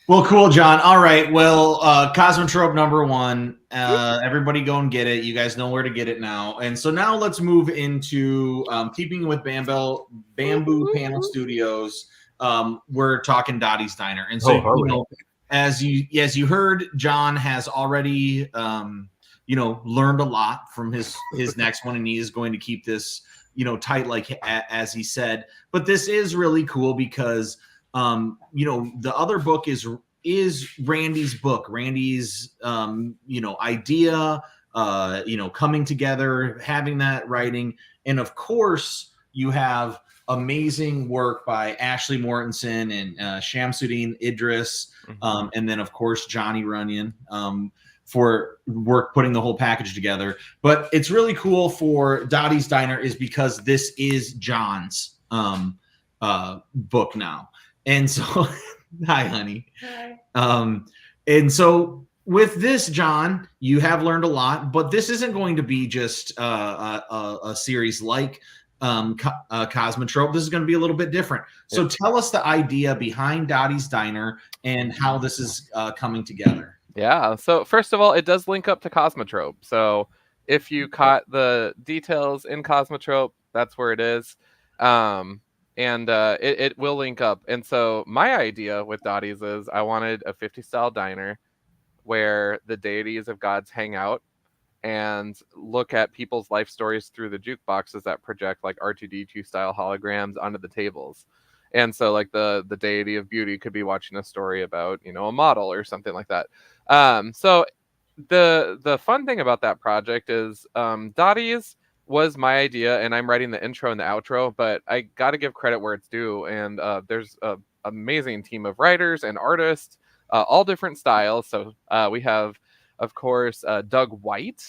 Well, cool, John. All right. Well, Cosmotrope #1. Everybody go and get it. You guys know where to get it now. And so now let's move into keeping with Bamboo Panel Studios. We're talking Dottie's Diner. And so, as you heard, John has already learned a lot from his next one, and he is going to keep this tight, like as he said. But this is really cool because the other book is Randy's book. Randy's idea, coming together, having that writing, and of course you have amazing work by Ashley Mortensen and Shamsuddin Idris, and then of course Johnny Runyon for work putting the whole package together. But it's really cool for Dottie's Diner is because this is John's book now. And so, hi, honey. Hi. And so with this, John, you have learned a lot, but this isn't going to be just a series like Cosmotrope. This is going to be a little bit different. So tell us the idea behind Dottie's Diner and how this is coming together. Yeah. So first of all, it does link up to Kosmotrope. So if you caught the details in Kosmotrope, that's where it is. And it will link up. And so my idea with Dottie's is I wanted a 50s style diner where the deities of gods hang out and look at people's life stories through the jukeboxes that project like R2D2 style holograms onto the tables. And so like the deity of beauty could be watching a story about, a model or something like that. So the fun thing about that project is Dottie's was my idea, and I'm writing the intro and the outro, but I got to give credit where it's due. And there's an amazing team of writers and artists, all different styles. So we have, of course, Doug White.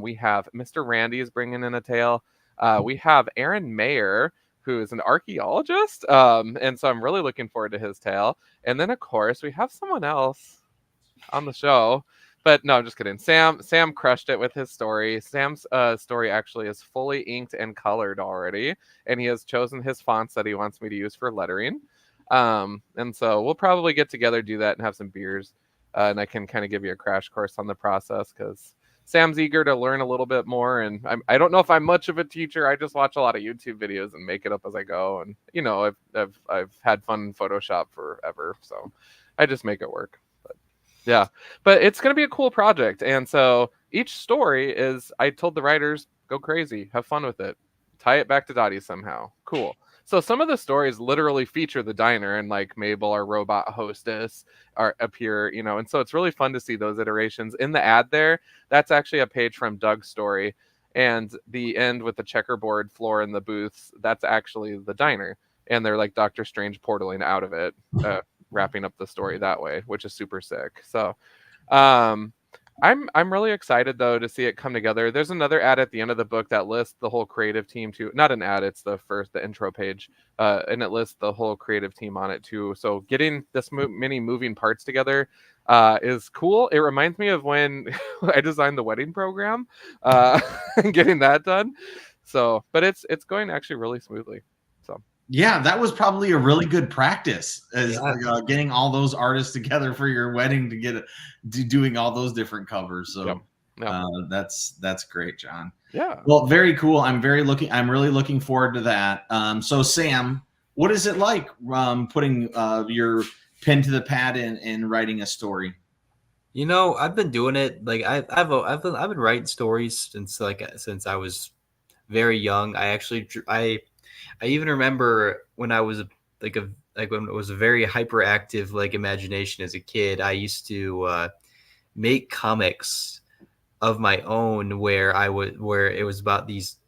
We have Mr. Randy's bringing in a tale. We have Aaron Mayer, who is an archaeologist. And so I'm really looking forward to his tale. And then, of course, we have someone else on the show. But no, I'm just kidding. Sam crushed it with his story. Sam's story actually is fully inked and colored already, and he has chosen his fonts that he wants me to use for lettering. And so we'll probably get together, do that, and have some beers, and I can kind of give you a crash course on the process because Sam's eager to learn a little bit more, and I don't know if I'm much of a teacher. I just watch a lot of YouTube videos and make it up as I go, and I've had fun in Photoshop forever, so I just make it work. Yeah, but it's going to be a cool project. And so each story is, I told the writers, go crazy, have fun with it, tie it back to Dottie somehow. Cool. So some of the stories literally feature the diner, and like Mabel, our robot hostess, appear, and so it's really fun to see those iterations. In the ad there, that's actually a page from Doug's story. And the end with the checkerboard floor in the booths, that's actually the diner. And they're like Doctor Strange portaling out of it. Wrapping up the story that way, which is super sick. So I'm really excited though to see it come together. There's another ad at the end of the book that lists the whole creative team too. Not an ad, it's the intro page, and it lists the whole creative team on it too. So getting this many moving parts together is cool. It reminds me of when I designed the wedding program, and getting that done. So, but it's going actually really smoothly. So. Yeah, that was probably a really good practice as getting all those artists together for your wedding to get doing all those different covers. So that's great, John. Yeah. Well, very cool. I'm really looking forward to that. So Sam, what is it like putting your pen to the pad and writing a story? You know, I've been doing it. Like I've been writing stories since I was very young. I even remember when I was when it was a very hyperactive like imagination as a kid. I used to make comics of my own where it was about these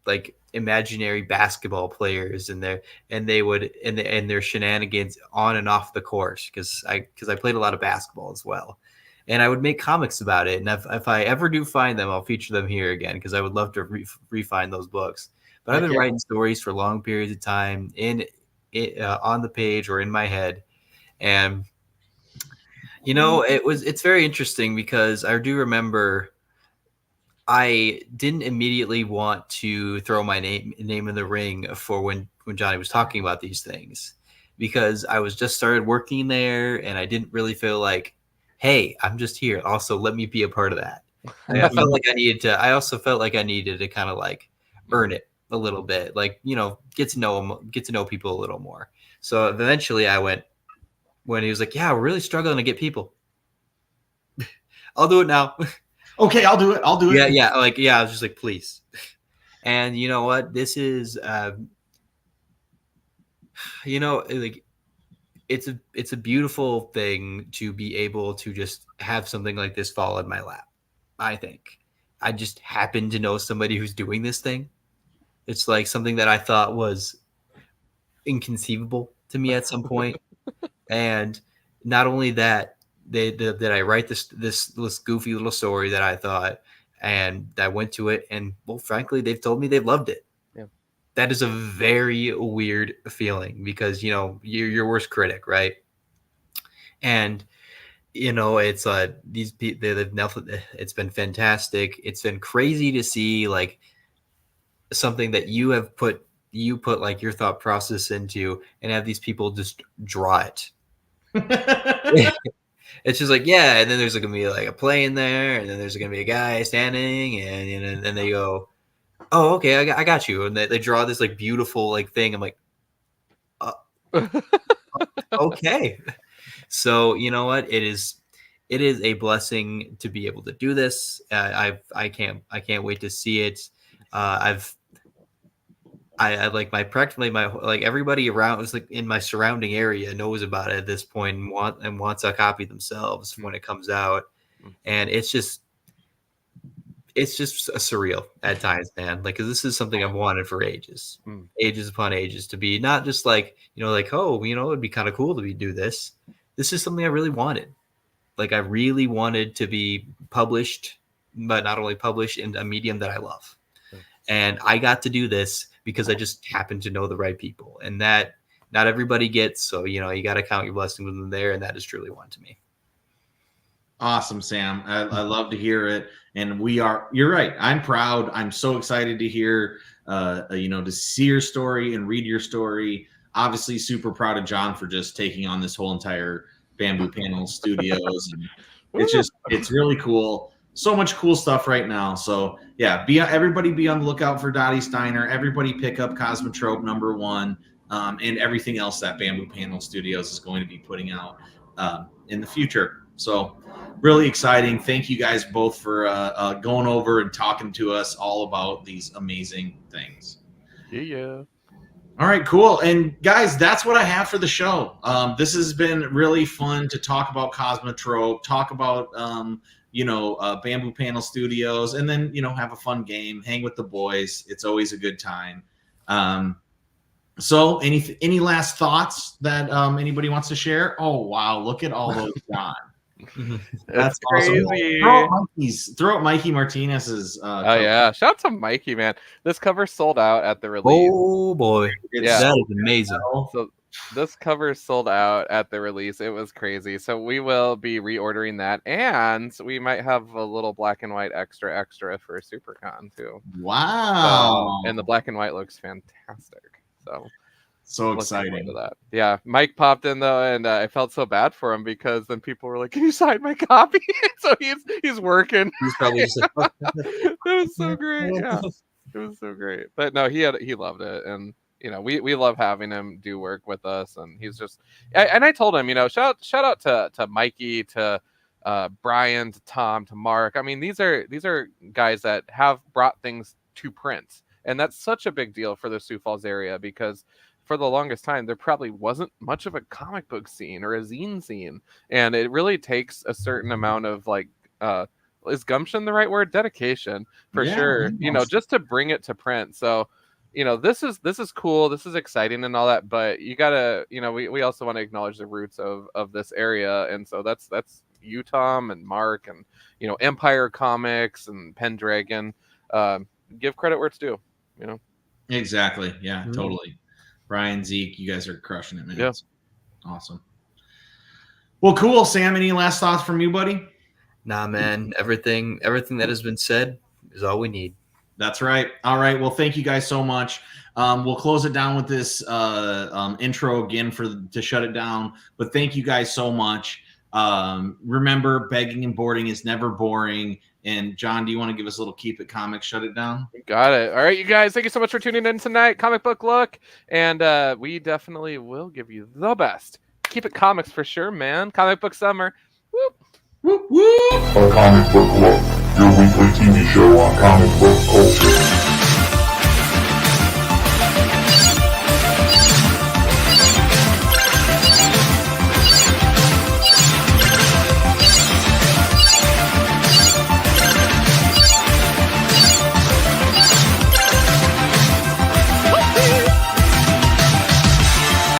like imaginary basketball players and they would and their shenanigans on and off the court because I played a lot of basketball as well. And I would make comics about it. And if I ever do find them, I'll feature them here again because I would love to re-find those books. But I've been writing stories for long periods of time on the page or in my head. And, you know, it's very interesting because I do remember I didn't immediately want to throw my name in the ring for when Johnny was talking about these things because I was just started working there and I didn't really feel like, hey, I'm just here. Also, let me be a part of that. I felt like I needed to. I also felt like I needed to kind of like earn it a little bit, like get to know people a little more. So eventually, I went when he was like, "Yeah, we're really struggling to get people." I'll do it now. Okay, I'll do it. I'll do it. Yeah. I was just like, please. And you know what? This is, like it's a beautiful thing to be able to just have something like this fall in my lap. I think I just happen to know somebody who's doing this thing. It's like something that I thought was inconceivable to me at some point. And not only that, that I write this goofy little story that I thought, and I went to it, and well, frankly, they've told me they've loved it. Yeah. That is a very weird feeling because you're your worst critic, right? And it's these people. It's been fantastic. It's been crazy to see like something that you put like your thought process into, and have these people just draw it. It's just like, yeah, and then there's gonna be like a plane there, and then there's gonna be a guy standing, and then they go, oh, okay, I got you, and they draw this like beautiful like thing. I'm like, okay. So you know what? It is a blessing to be able to do this. I can't wait to see it. I like practically my like everybody around was like in my surrounding area knows about it at this point and wants a copy themselves when it comes out, and it's just surreal at times, man. Like, 'cause this is something I've wanted for ages upon ages, to be not just like like, oh, it'd be kind of cool to do this. This is something I really wanted. Like, I really wanted to be published, but not only published in a medium that I love, and I got to do this because I just happen to know the right people, and that not everybody gets. So, you got to count your blessings with them there. And that is truly one to me. Awesome, Sam. I love to hear it. And you're right. I'm proud. I'm so excited to hear, to see your story and read your story. Obviously super proud of John for just taking on this whole entire Bamboo Panel Studios. And it's really cool. So much cool stuff right now. So yeah, everybody be on the lookout for Dottie Steiner. Everybody pick up Kosmotrope #1, and everything else that Bamboo Panel Studios is going to be putting out in the future. So really exciting. Thank you guys both for going over and talking to us all about these amazing things. Yeah. All right, cool. And guys, that's what I have for the show. This has been really fun to talk about Kosmotrope, talk about Bamboo Panel Studios, and then have a fun game, hang with the boys. It's always a good time. So any last thoughts that anybody wants to share? Oh wow, look at all those gone. That's crazy. Awesome. Throw out Mikey Martinez's oh yeah, shout out to Mikey, man. This cover sold out at the release. Oh boy, that is amazing. So this cover sold out at the release. It was crazy. So we will be reordering that, and we might have a little black and white extra for SuperCon too. Wow. And the black and white looks fantastic. So exciting to that. Yeah, Mike popped in though, and I felt so bad for him because then people were like, "Can you sign my copy?" So he's working. He's probably just like, it was so great. Yeah, it was so great. But no, he loved it, and we love having him do work with us, and he's just. And I told him, shout out to Mikey, to Brian, to Tom, to Mark. I mean, these are guys that have brought things to print, and that's such a big deal for the Sioux Falls area, because for the longest time there probably wasn't much of a comic book scene or a zine scene, and it really takes a certain amount of is gumption the right word? Dedication, for sure. Just to bring it to print. So, this is cool. This is exciting and all that, but you gotta, we also want to acknowledge the roots of this area, and so that's you, Tom, and Mark, and Empire Comics and Pendragon. Give credit where it's due. Exactly. Yeah, totally. Brian, Zeke, you guys are crushing it, man. Yeah. It's awesome. Well, cool. Sam, any last thoughts from you, buddy? Nah, man. Everything that has been said is all we need. That's right. All right. Well, thank you guys so much. We'll close it down with this intro again to shut it down. But thank you guys so much. Remember, begging and boarding is never boring. And John, do you want to give us a little Keep It Comics, shut it down? Got it. All right, you guys, thank you so much for tuning in tonight. Comic Book Look. And we definitely will give you the best. Keep It Comics for sure, man. Comic Book Summer. Whoop. Whoop, whoop. A Comic Book Look, your weekly TV show on comic book culture.